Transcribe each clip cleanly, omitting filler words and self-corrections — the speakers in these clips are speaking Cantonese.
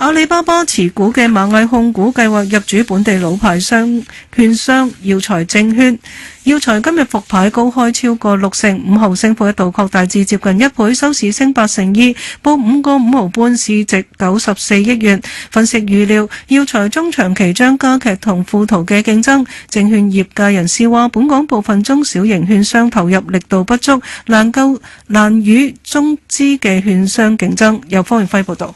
阿里巴巴持股嘅螞蟻控股計劃入主本地老牌券商耀才證券。耀才今日復牌高開超過65%，後升幅一度擴大至接近1倍，收市升2%，報5個5毫半，市值94億元。分析預料，耀才中長期將加劇同富途嘅競爭。證券業界人士話，本港部分中小型券商投入力度不足，難與中資嘅券商競爭。由方元輝報道。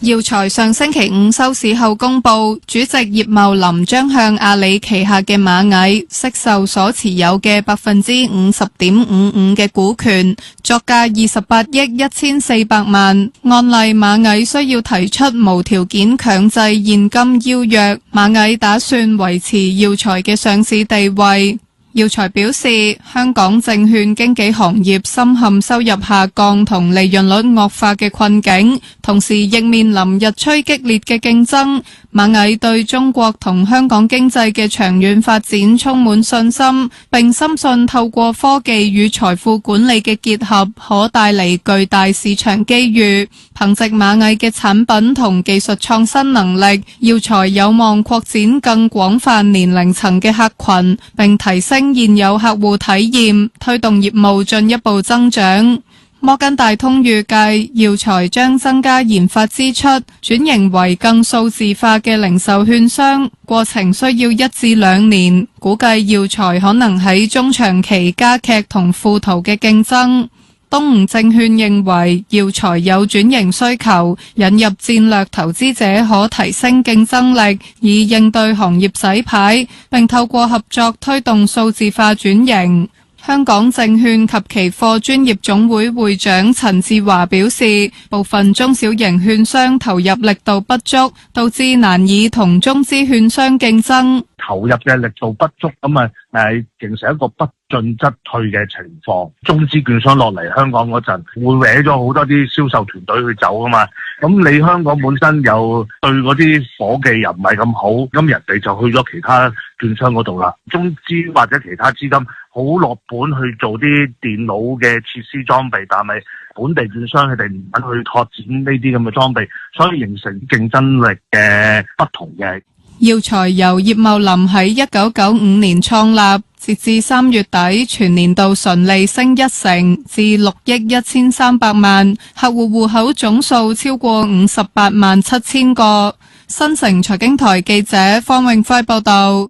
耀才上星期五收市後公布，主席葉茂林將向阿里旗下嘅螞蟻釋售所持有嘅50.55%嘅股權，作價28億1400萬。按例螞蟻需要提出無條件強制現金邀約，螞蟻打算維持耀才嘅上市地位。耀才表示，香港證券經紀行業深陷收入下降同利潤率惡化嘅困境，同時亦面臨日趨激烈嘅競爭。螞蟻對中國同香港經濟嘅長遠發展充滿信心，並深信透過科技與財富管理嘅結合，可帶嚟巨大市場機遇。憑藉螞蟻嘅產品同技術創新能力，耀才有望擴展更廣泛年齡層嘅客群，並提升現有客戶體驗，推動業務進一步增長。摩根大通預計耀才將增加研發支出，轉型為更數字化嘅零售券商，過程需要1至2年。估計耀才可能喺中長期加劇同富途嘅競爭。東吳證券認為耀才有轉型需求，引入戰略投資者可提升競爭力，以應對行業洗牌，並透過合作推動數字化轉型。香港證券及期貨專業總會會長陳志華表示，部分中小型券商投入力度不足，導致難以同中資券商競爭。投入嘅力度不足，形成一個不進則退嘅情況。中資券商落嚟香港嗰陣，會搲咗好多啲銷售團隊去走㗎嘛。咁你香港本身又對嗰啲伙計又唔係咁好，咁人哋就去咗其他券商嗰度啦。中資或者其他資金好落本去做啲電腦嘅設施裝備，但係本地券商佢哋唔肯去拓展呢啲咁嘅裝備，所以形成競爭力嘅不同嘅。耀才由葉茂林喺1995年創立，截至3月底，全年度純利升1成，至6億1300萬，客戶戶口總數超過58萬7千個。新城財經台記者方永輝報道。